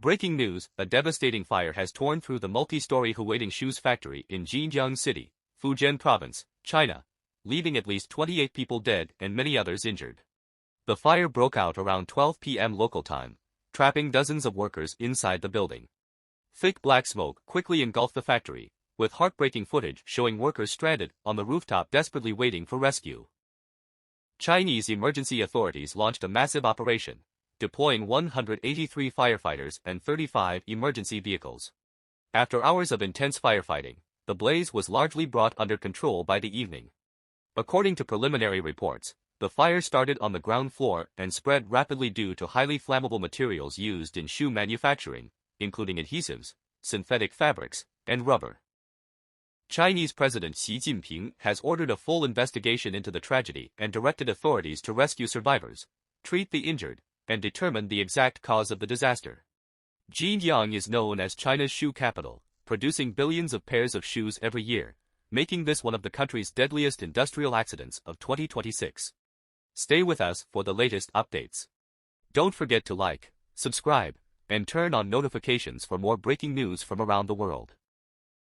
Breaking news, a devastating fire has torn through the multi-story Huiting shoes factory in Jinjiang City, Fujian Province, China, leaving at least 28 people dead and many others injured. The fire broke out around 12 p.m. local time, trapping dozens of workers inside the building. Thick black smoke quickly engulfed the factory, with heartbreaking footage showing workers stranded on the rooftop desperately waiting for rescue. Chinese emergency authorities launched a massive operation, deploying 183 firefighters and 35 emergency vehicles. After hours of intense firefighting, the blaze was largely brought under control by the evening. According to preliminary reports, the fire started on the ground floor and spread rapidly due to highly flammable materials used in shoe manufacturing, including adhesives, synthetic fabrics, and rubber. Chinese President Xi Jinping has ordered a full investigation into the tragedy and directed authorities to rescue survivors, treat the injured, and determine the exact cause of the disaster. Jinjiang is known as China's shoe capital, producing billions of pairs of shoes every year, making this one of the country's deadliest industrial accidents of 2026. Stay with us for the latest updates. Don't forget to like, subscribe, and turn on notifications for more breaking news from around the world.